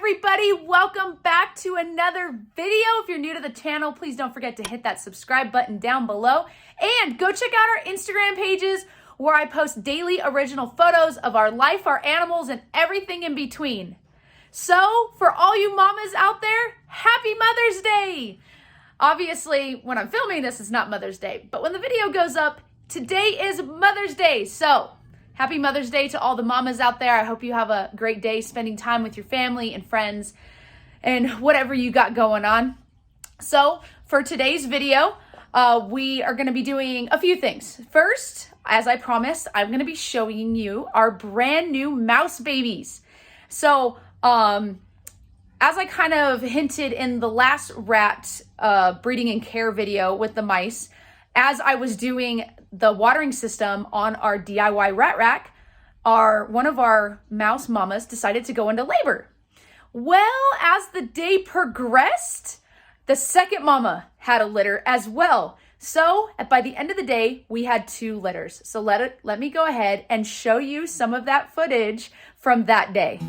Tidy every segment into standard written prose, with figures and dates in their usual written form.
everybody, welcome back to another video. If you're new to the channel, please don't forget to hit that subscribe button down below and go check out our Instagram pages where I post daily original photos of our life, our animals, and everything in between. So for all you mamas out there, happy Mother's Day. Obviously, when I'm filming this, it's not Mother's Day, but when the video goes up, today is Mother's Day. So happy Mother's Day to all the mamas out there. I hope you have a great day spending time with your family and friends and whatever you got going on. So for today's video, we are going to be doing a few things. First, as I promised, I'm going to be showing you our brand new mouse babies. So as I kind of hinted in the last rat breeding and care video with the mice, as I was doing the watering system on our DIY rat rack, one of our mouse mamas decided to go into labor. Well, as the day progressed, the second mama had a litter as well. So by the end of the day, we had 2 litters. So let me go ahead and show you some of that footage from that day.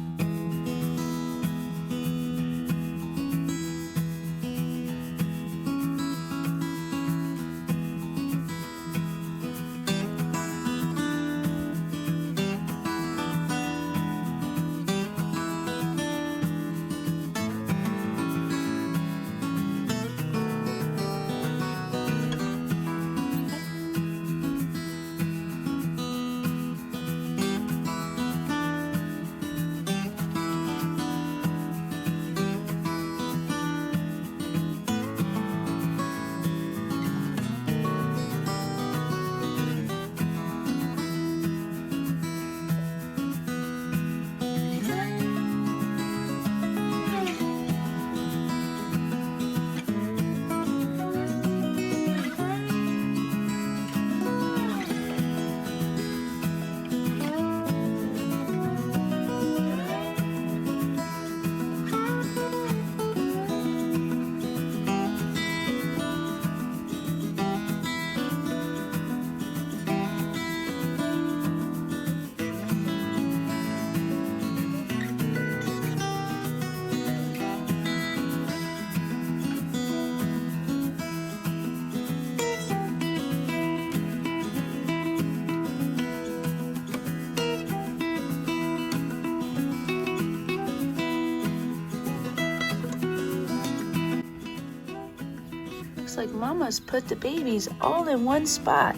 Looks like mama's put the babies all in one spot.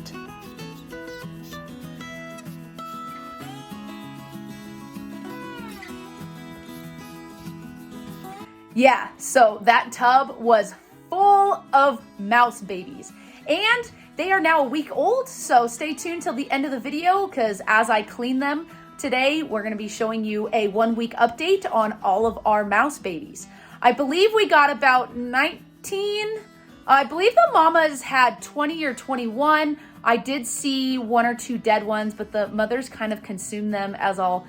Yeah, so that tub was full of mouse babies and they are now a week old. So stay tuned till the end of the video because as I clean them today, we're going to be showing you a 1-week update on all of our mouse babies. I believe we got about 19. I believe the mamas had 20 or 21. I did see 1 or 2 dead ones, but the mothers kind of consumed them, as I'll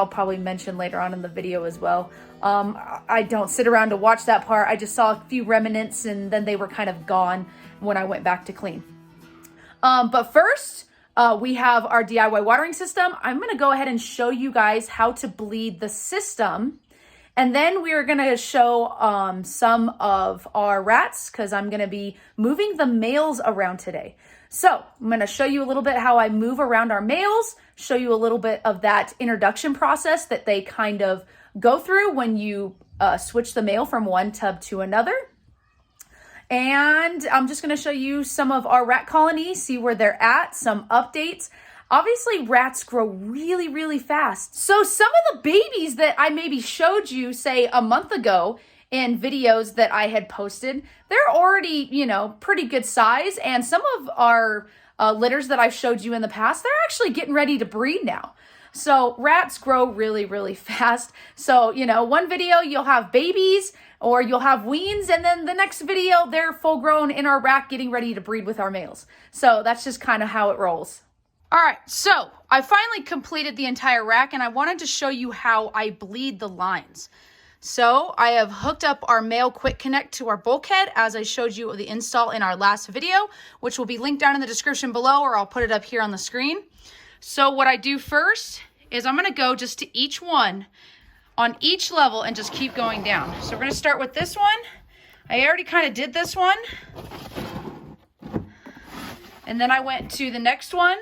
probably mention later on in the video as well. I don't sit around to watch that part. I just saw a few remnants and then they were kind of gone when I went back to clean. But first, we have our DIY watering system. I'm going to go ahead and show you guys how to bleed the system. And then we're going to show some of our rats because I'm going to be moving the males around today. So I'm going to show you a little bit how I move around our males, show you a little bit of that introduction process that they kind of go through when you switch the male from one tub to another. And I'm just going to show you some of our rat colonies, see where they're at, some updates. Obviously, rats grow really, really fast. So some of the babies that I maybe showed you, say, a month ago in videos that I had posted, they're already, pretty good size. And some of our litters that I've showed you in the past, they're actually getting ready to breed now. So rats grow really, really fast. So, one video you'll have babies or you'll have weans, and then the next video, they're full grown in our rack getting ready to breed with our males. So that's just kind of how it rolls. All right, so I finally completed the entire rack and I wanted to show you how I bleed the lines. So I have hooked up our male quick connect to our bulkhead as I showed you the install in our last video, which will be linked down in the description below, or I'll put it up here on the screen. So what I do first is I'm gonna go just to each one on each level and just keep going down. So we're gonna start with this one. I already kind of did this one. And then I went to the next one.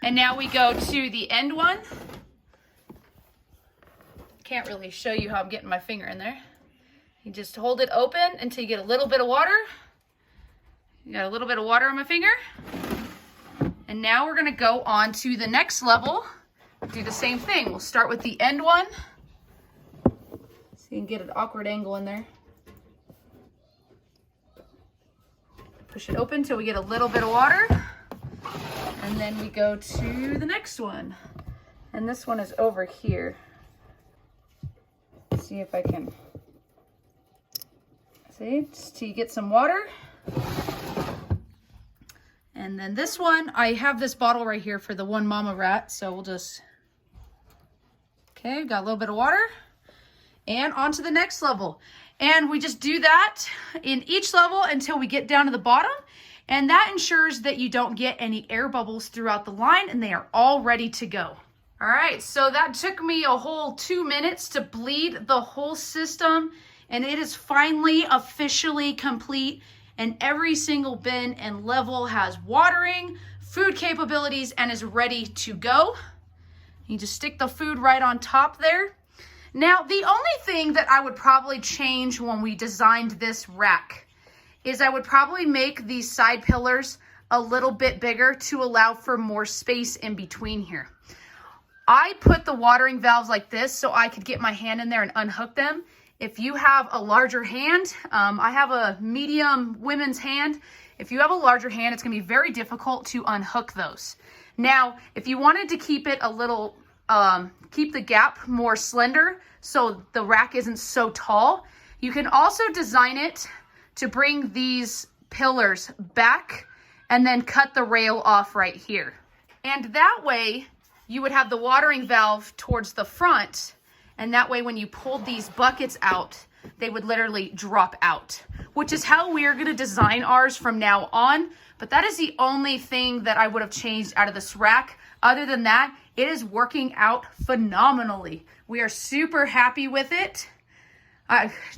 And now we go to the end one. Can't really show you how I'm getting my finger in there. You just hold it open until you get a little bit of water. You got a little bit of water on my finger. And now we're gonna go on to the next level. Do the same thing. We'll start with the end one. So you can get an awkward angle in there. Push it open until we get a little bit of water. And then we go to the next one. And this one is over here. Let's see if I can, see, just till you get some water. And then this one, I have this bottle right here for the one mama rat. So we'll just, okay, got a little bit of water. And on to the next level. And we just do that in each level until we get down to the bottom. And that ensures that you don't get any air bubbles throughout the line and they are all ready to go. All right, so that took me a whole 2 minutes to bleed the whole system, and it is finally officially complete. And every single bin and level has watering, food capabilities, and is ready to go. You just stick the food right on top there. Now, the only thing that I would probably change when we designed this rack is I would probably make these side pillars a little bit bigger to allow for more space in between here. I put the watering valves like this so I could get my hand in there and unhook them. If you have a larger hand, I have a medium women's hand. If you have a larger hand, it's gonna be very difficult to unhook those. Now, if you wanted to keep it a little, keep the gap more slender so the rack isn't so tall, you can also design it to bring these pillars back and then cut the rail off right here. And that way, you would have the watering valve towards the front, and that way when you pulled these buckets out, they would literally drop out, which is how we are gonna design ours from now on. But that is the only thing that I would have changed out of this rack. Other than that, it is working out phenomenally. We are super happy with it.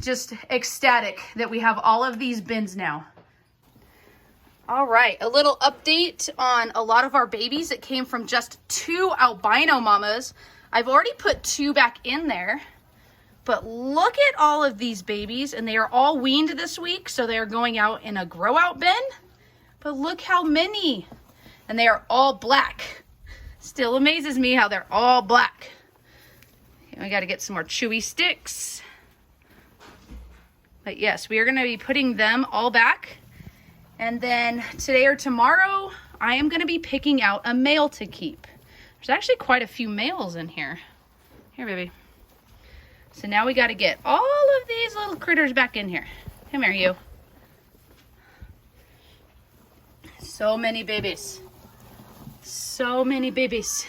Just ecstatic that we have all of these bins now. All right, a little update on a lot of our babies. It came from just 2 albino mamas. I've already put 2 back in there, but look at all of these babies, and they are all weaned this week, so they are going out in a grow out bin. But look how many, and they are all black. Still amazes me how they're all black. Okay, we got to get some more chewy sticks. But yes, we are going to be putting them all back. And then today or tomorrow, I am going to be picking out a male to keep. There's actually quite a few males in here. Here, baby. So now we got to get all of these little critters back in here. Come here, you. So many babies. So many babies.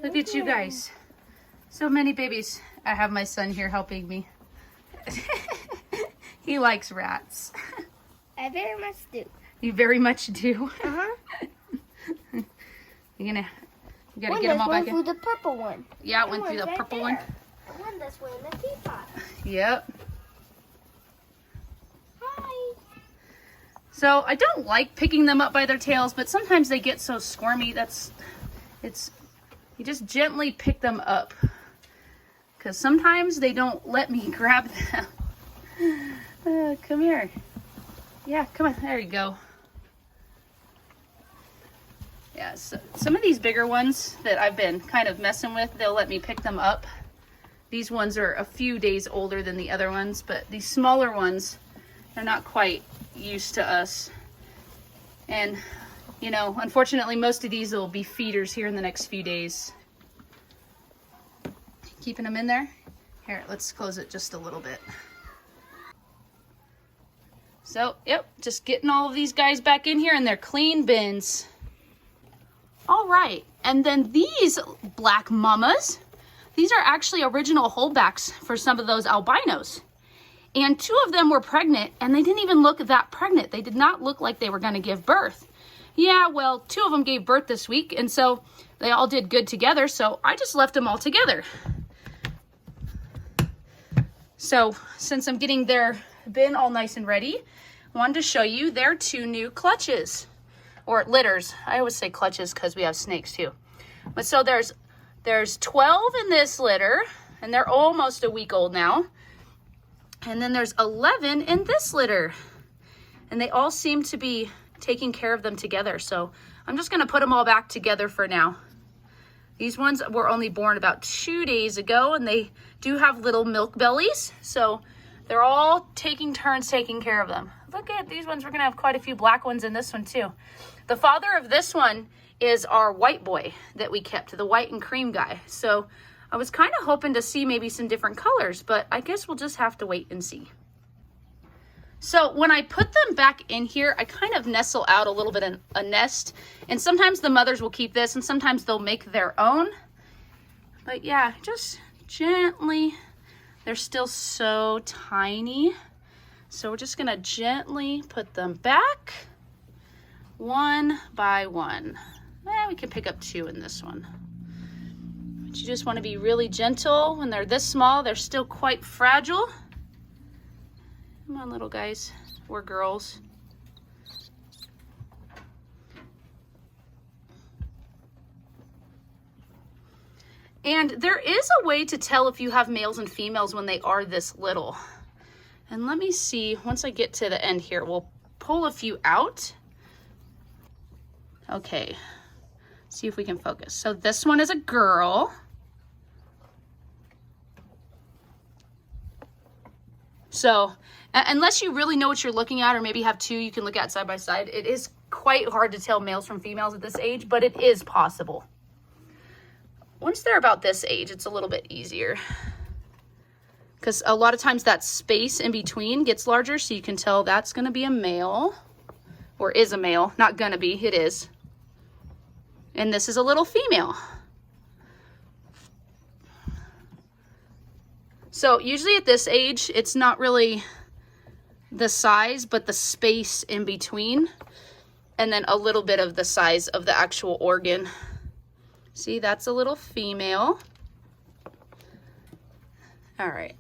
Look at you guys. So many babies. I have my son here helping me. He likes rats. I very much do. You very much do? Uh-huh. You gotta get them all back in. Went through the purple one. Yeah, it went through the purple one. The one that's in the teapot. Yep. Hi. So I don't like picking them up by their tails, but sometimes they get so squirmy. You just gently pick them up. Because sometimes they don't let me grab them. Come here. Yeah, come on. There you go. Yeah, so some of these bigger ones that I've been kind of messing with, they'll let me pick them up. These ones are a few days older than the other ones, but these smaller ones are not quite used to us. And, you know, unfortunately, most of these will be feeders here in the next few days. Keeping them in there. Here, let's close it just a little bit. So, yep, just getting all of these guys back in here in their clean bins. All right, and then these black mamas, these are actually original holdbacks for some of those albinos. And 2 of them were pregnant, and they didn't even look that pregnant. They did not look like they were gonna give birth. Yeah, well, 2 of them gave birth this week, and so they all did good together, so I just left them all together. So since I'm getting their bin all nice and ready, I wanted to show you their 2 new clutches, or litters. I always say clutches because we have snakes too. But so there's 12 in this litter, and they're almost a week old now. And then there's 11 in this litter, and they all seem to be taking care of them together. So I'm just gonna put them all back together for now. These ones were only born about 2 days ago, and they do have little milk bellies. So they're all taking turns taking care of them. Look at these ones. We're gonna have quite a few black ones in this one too. The father of this one is our white boy that we kept, the white and cream guy. So I was kind of hoping to see maybe some different colors, but I guess we'll just have to wait and see. So when I put them back in here, I kind of nestle out a little bit in a nest. And sometimes the mothers will keep this, and sometimes they'll make their own. But yeah, just gently. They're still so tiny. So we're just gonna gently put them back, one by one. We can pick up 2 in this one. But you just wanna be really gentle. When they're this small, they're still quite fragile. Come on, little guys, or girls. And there is a way to tell if you have males and females when they are this little. And let me see, once I get to the end here, we'll pull a few out. Okay, see if we can focus. So this one is a girl. So unless you really know what you're looking at, or maybe have 2 you can look at side by side, it is quite hard to tell males from females at this age, but it is possible. Once they're about this age, it's a little bit easier, because a lot of times that space in between gets larger, so you can tell that's going to be a male, or is a male. Not going to be, it is. And this is a little female. So usually at this age, it's not really the size, but the space in between, and then a little bit of the size of the actual organ. See, that's a little female. All right.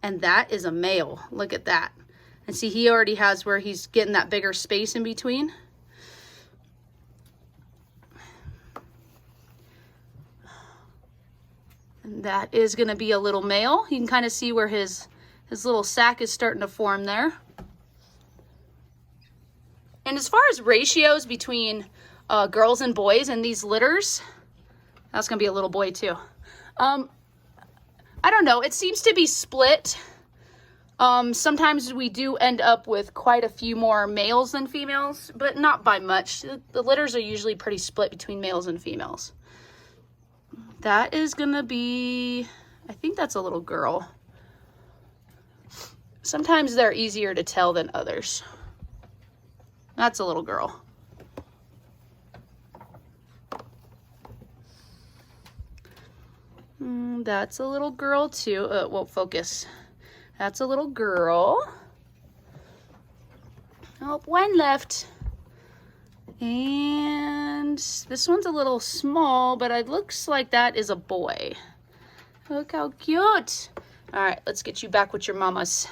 And that is a male. Look at that. And see, he already has where he's getting that bigger space in between. And that is going to be a little male. You can kind of see where his little sac is starting to form there. And as far as ratios between girls and boys in these litters, that's going to be a little boy too. I don't know. It seems to be split. Sometimes we do end up with quite a few more males than females, but not by much. The litters are usually pretty split between males and females. That is gonna be, I think that's a little girl. Sometimes they're easier to tell than others. That's a little girl. That's a little girl too. It won't focus. That's a little girl. Oh, one left. And this one's a little small, but it looks like that is a boy. Look how cute. All right, let's get you back with your mamas.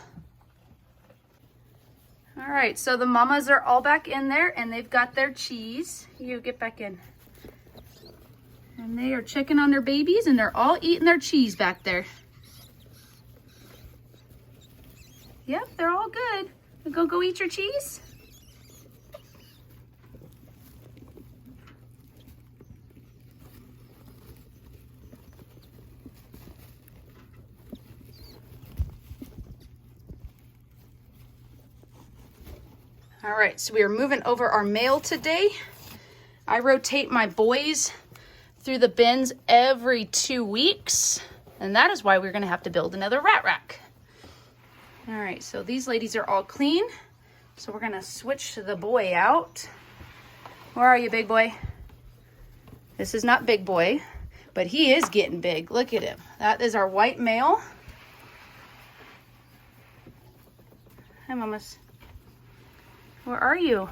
All right, so the mamas are all back in there, and they've got their cheese. You get back in. And they are checking on their babies, and they're all eating their cheese back there. Yep, they're all good. Go eat your cheese. All right, so we are moving over our mail today. I rotate my boys through the bins every 2 weeks, and that is why we're gonna have to build another rat rack. All right, so these ladies are all clean, so we're gonna switch the boy out. Where are you, big boy? This is not big boy, but he is getting big. Look at him. That is our white male. Hi, mamas. Where are you?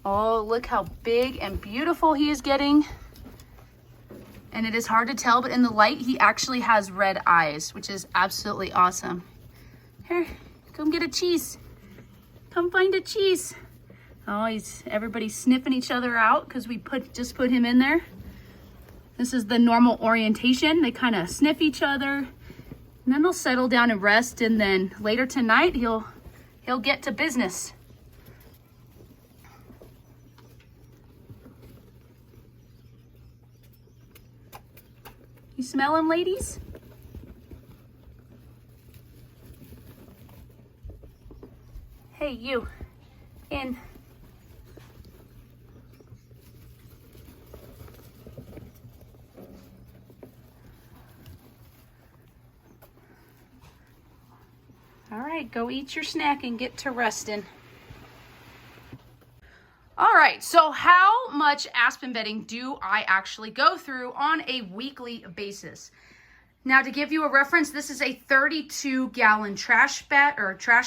Oh, look how big and beautiful he is getting. And it is hard to tell, but in the light, he actually has red eyes, which is absolutely awesome. Here, come get a cheese. Come find a cheese. Oh, everybody's sniffing each other out because we just put him in there. This is the normal orientation. They kind of sniff each other, and then they'll settle down and rest, and then later tonight, he'll get to business. You smell him, ladies? Hey, you. In. All right, go eat your snack and get to resting. All right, so how much aspen bedding do I actually go through on a weekly basis? Now, to give you a reference, this is a 32-gallon trash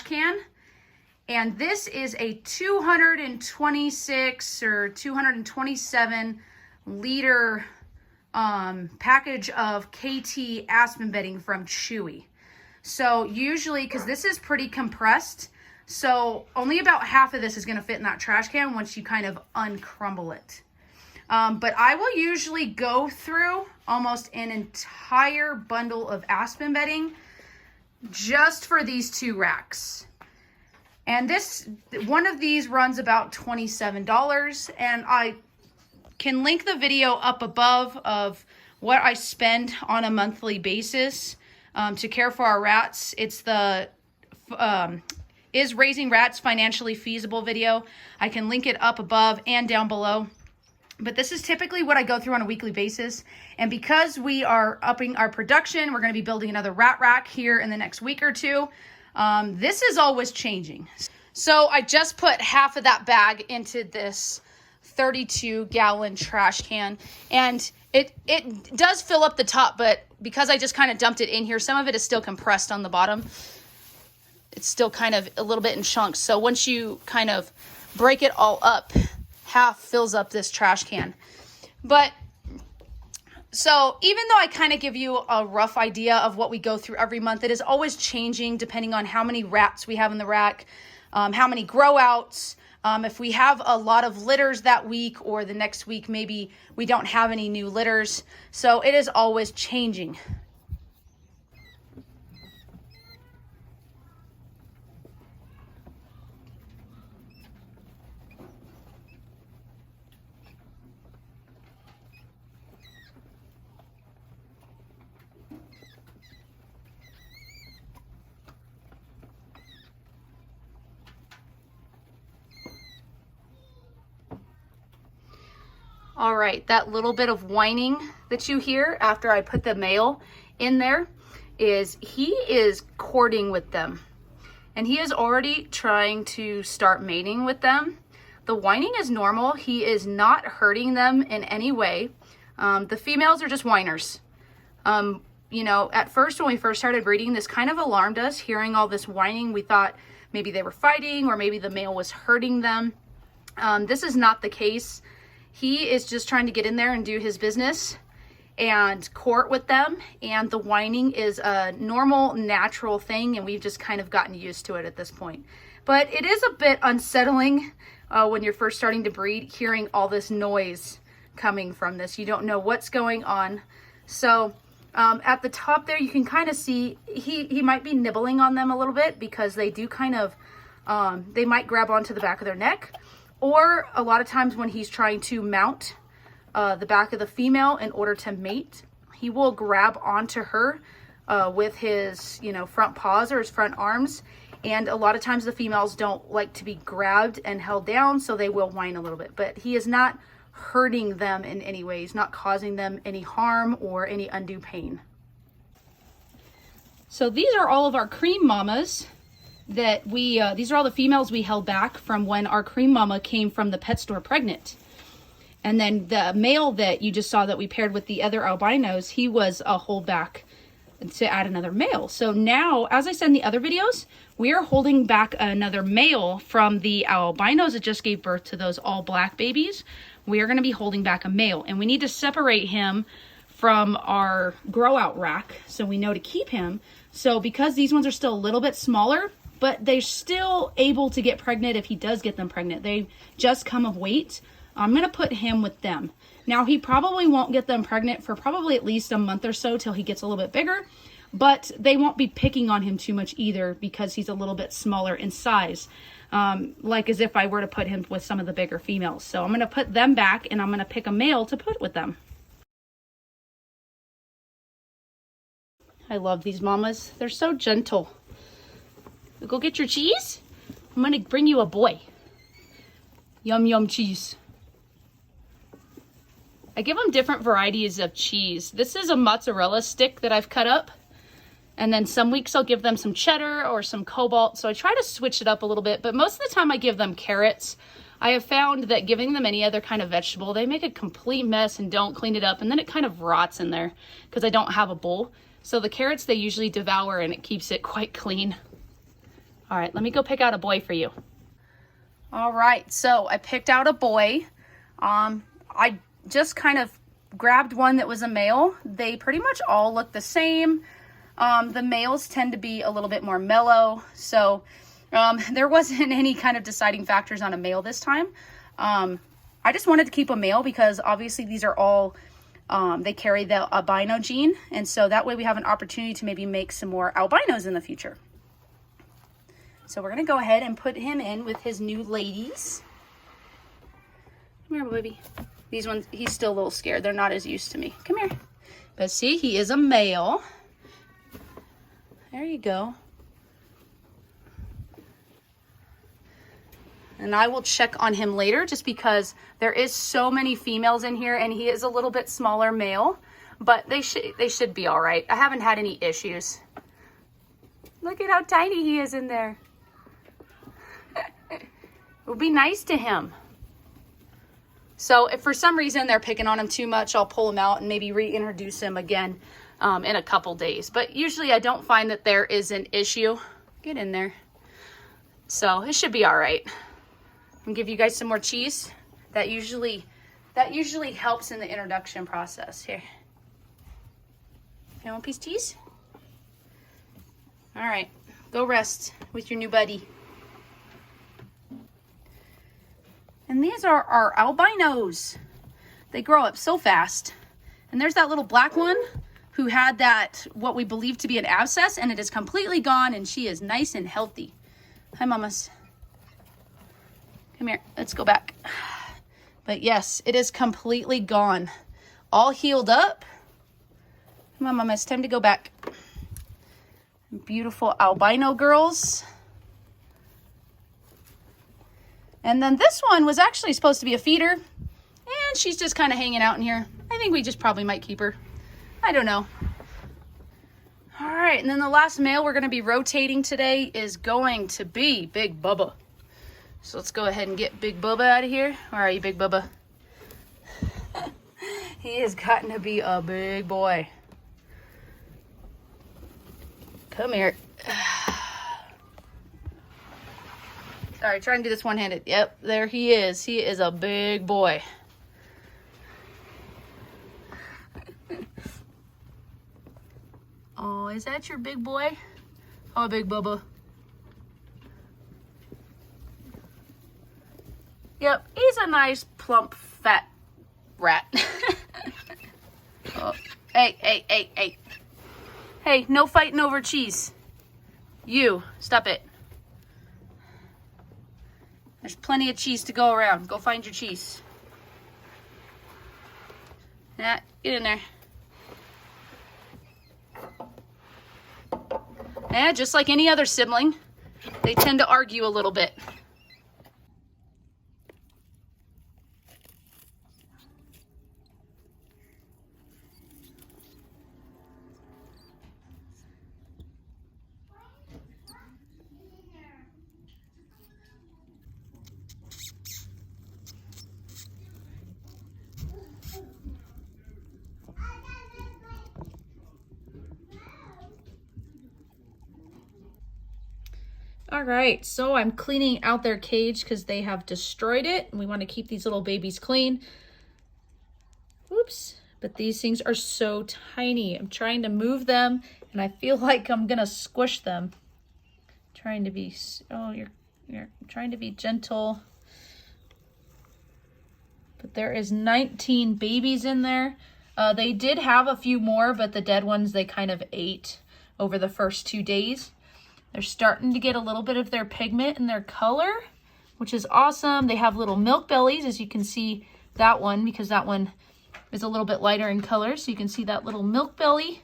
can, and this is a 226 or 227 liter package of KT aspen bedding from Chewy. So usually, because this is pretty compressed, so only about half of this is going to fit in that trash can once you kind of uncrumble it. But I will usually go through almost an entire bundle of aspen bedding just for these 2 racks. And one of these runs about $27, and I can link the video up above of what I spend on a monthly basis to care for our rats. It's the Is Raising Rats Financially Feasible video. I can link it up above and down below. But this is typically what I go through on a weekly basis. And because we are upping our production, we're going to be building another rat rack here in the next week or two. This is always changing. So I just put half of that bag into this 32-gallon trash can. And it does fill up the top, but because I just kind of dumped it in here, some of it is still compressed on the bottom. It's still kind of a little bit in chunks. So once you kind of break it all up, half fills up this trash can. But so even though I kind of give you a rough idea of what we go through every month, it is always changing depending on how many rats we have in the rack, how many grow outs, if we have a lot of litters that week, or the next week maybe we don't have any new litters. So it is always changing. All right, that little bit of whining that you hear after I put the male in there is he is courting with them. And he is already trying to start mating with them. The whining is normal. He is not hurting them in any way. The females are just whiners. You know, at first when we first started breeding, this kind of alarmed us, hearing all this whining. We thought maybe they were fighting or maybe the male was hurting them. This is not the case. He is just trying to get in there and do his business and court with them. And the whining is a normal, natural thing, and we've just kind of gotten used to it at this point. But it is a bit unsettling when you're first starting to breed, hearing all this noise coming from this. You don't know what's going on. So at the top there, you can kind of see he might be nibbling on them a little bit, because they do kind of, they might grab onto the back of their neck. Or a lot of times when he's trying to mount the back of the female in order to mate, he will grab onto her with his, front paws or his front arms. And a lot of times the females don't like to be grabbed and held down, so they will whine a little bit. But he is not hurting them in any way. He's not causing them any harm or any undue pain. So these are all of our cream mamas that these are all the females we held back from when our cream mama came from the pet store pregnant. And then the male that you just saw that we paired with the other albinos, he was a holdback to add another male. So now, as I said in the other videos, we are holding back another male from the albinos that just gave birth to those all black babies. We are going to be holding back a male, and we need to separate him from our grow out rack so we know to keep him. So because these ones are still a little bit smaller, but they're still able to get pregnant if he does get them pregnant. They just come of weight. I'm going to put him with them. Now, he probably won't get them pregnant for probably at least a month or so till he gets a little bit bigger, but they won't be picking on him too much either because he's a little bit smaller in size, like as if I were to put him with some of the bigger females. So I'm going to put them back, and I'm going to pick a male to put with them. I love these mamas. They're so gentle. Go get your cheese. I'm going to bring you a boy. Yum, yum cheese. I give them different varieties of cheese. This is a mozzarella stick that I've cut up. And then some weeks I'll give them some cheddar or some cobalt. So I try to switch it up a little bit. But most of the time I give them carrots. I have found that giving them any other kind of vegetable, they make a complete mess and don't clean it up. And then it kind of rots in there because I don't have a bowl. So the carrots they usually devour, and it keeps it quite clean. All right, let me go pick out a boy for you. All right, so I picked out a boy. I just kind of grabbed one that was a male. They pretty much all look the same. The males tend to be a little bit more mellow. So there wasn't any kind of deciding factors on a male this time. I just wanted to keep a male because obviously these are all, they carry the albino gene. And so that way we have an opportunity to maybe make some more albinos in the future. So we're going to go ahead and put him in with his new ladies. Come here, baby. These ones, he's still a little scared. They're not as used to me. Come here. But see, he is a male. There you go. And I will check on him later just because there is so many females in here and he is a little bit smaller male. But they should be all right. I haven't had any issues. Look at how tiny he is in there. It would be nice to him. So if for some reason they're picking on him too much, I'll pull him out and maybe reintroduce him again in a couple days. But usually I don't find that there is an issue. Get in there. So it should be all right. I'm gonna give you guys some more cheese. That usually helps in the introduction process. Here. You want a piece of cheese? All right, go rest with your new buddy. And these are our albinos. They grow up so fast. And there's that little black one who had that, what we believe to be an abscess, and it is completely gone, and she is nice and healthy. Hi, mamas. Come here, let's go back. But yes, it is completely gone. All healed up. Come on, mama, it's time to go back. Beautiful albino girls. And then this one was actually supposed to be a feeder, and she's just kind of hanging out in here. I think we just probably might keep her. I don't know. All right, and then the last male we're going to be rotating today is going to be Big Bubba. So let's go ahead and get Big Bubba out of here. Where are you, Big Bubba? He has gotten to be a big boy. Come here. Sorry, trying to do this one-handed. Yep, there he is. He is a big boy. Oh, is that your big boy? Oh, Big Bubba. Yep, he's a nice, plump, fat rat. Oh, hey. Hey, no fighting over cheese. You, stop it. There's plenty of cheese to go around. Go find your cheese. Yeah, get in there. Yeah, just like any other sibling, they tend to argue a little bit. All right, so I'm cleaning out their cage because they have destroyed it, and we want to keep these little babies clean. Oops, but these things are so tiny. I'm trying to move them, and I feel like I'm gonna squish them. Trying to be, oh, you're trying to be gentle. But there is 19 babies in there. They did have a few more, but the dead ones they kind of ate over the first 2 days. They're starting to get a little bit of their pigment and their color, which is awesome. They have little milk bellies, as you can see that one, because that one is a little bit lighter in color. So you can see that little milk belly.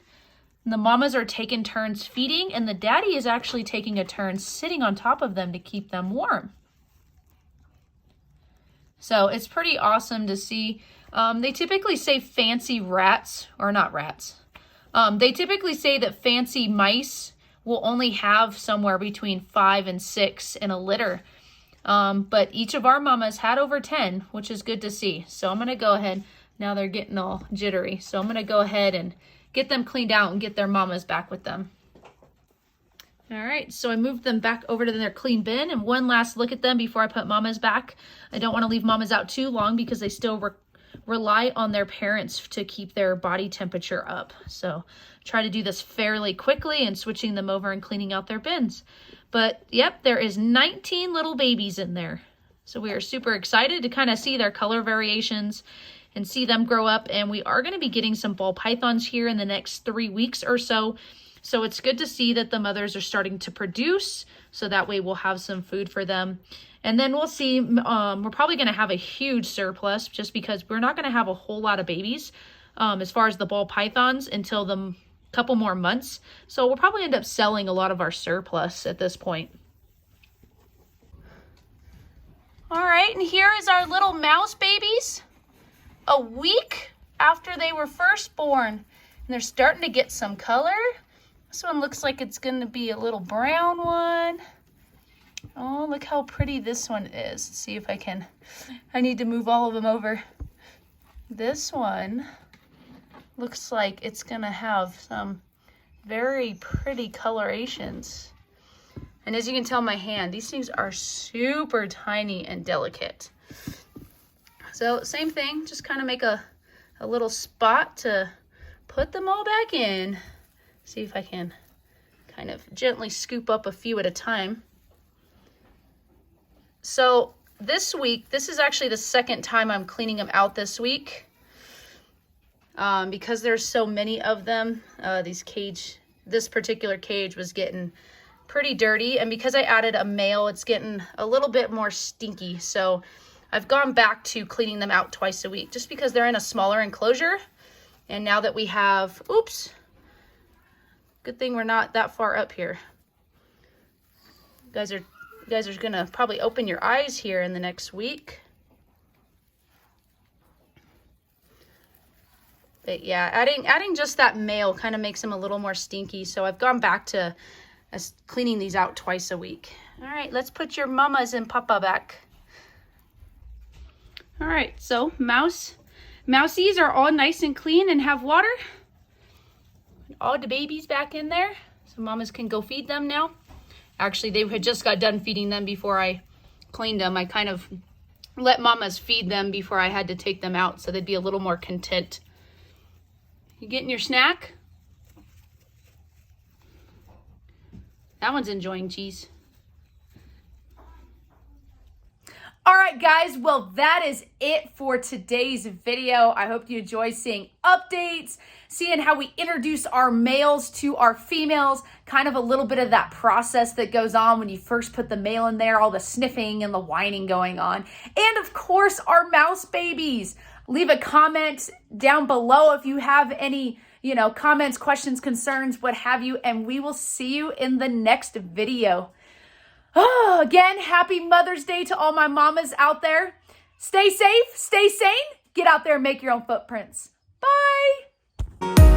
And the mamas are taking turns feeding, and the daddy is actually taking a turn sitting on top of them to keep them warm. So it's pretty awesome to see. They typically say fancy rats, or not rats. They typically say that fancy mice will only have somewhere between 5 and 6 in a litter. But each of our mamas had over 10, which is good to see. So I'm going to go ahead. Now they're getting all jittery. So I'm going to go ahead and get them cleaned out and get their mamas back with them. All right, so I moved them back over to their clean bin, and one last look at them before I put mamas back. I don't want to leave mamas out too long because they still rely on their parents to keep their body temperature up. So try to do this fairly quickly and switching them over and cleaning out their bins. But yep, there is 19 little babies in there. So we are super excited to kind of see their color variations and see them grow up. And we are going to be getting some ball pythons here in the next 3 weeks or so. So it's good to see that the mothers are starting to produce. So that way we'll have some food for them. And then we'll see, we're probably going to have a huge surplus just because we're not going to have a whole lot of babies as far as the ball pythons until the couple more months. So we'll probably end up selling a lot of our surplus at this point. All right, and here is our little mouse babies. A week after they were first born. And they're starting to get some color. This one looks like it's going to be a little brown one. Oh, look how pretty this one is. Let's see if I need to move all of them over. This one looks like it's going to have some very pretty colorations. And as you can tell my hand, these things are super tiny and delicate. So same thing, just kind of make a little spot to put them all back in. See if I can kind of gently scoop up a few at a time. So this week, this is actually the second time I'm cleaning them out this week. Because there's so many of them, this particular cage was getting pretty dirty. And because I added a male, it's getting a little bit more stinky. So I've gone back to cleaning them out twice a week just because they're in a smaller enclosure. And now that we have, oops, good thing we're not that far up here. You guys are gonna probably open your eyes here in the next week. But yeah, adding just that male kind of makes them a little more stinky. So I've gone back to cleaning these out twice a week. All right, let's put your mamas and papa back. All right, so mousies are all nice and clean and have water. All the babies back in there, so mamas can go feed them now. Actually, they had just got done feeding them before I cleaned them. I kind of let mamas feed them before I had to take them out so they'd be a little more content. You getting your snack? That one's enjoying cheese. All right, guys, well, that is it for today's video. I hope you enjoy seeing updates, seeing how we introduce our males to our females, kind of a little bit of that process that goes on when you first put the male in there, all the sniffing and the whining going on. And of course, our mouse babies. Leave a comment down below if you have any, comments, questions, concerns, what have you, and we will see you in the next video. Oh, again, happy Mother's Day to all my mamas out there. Stay safe, stay sane, get out there and make your own footprints. Bye.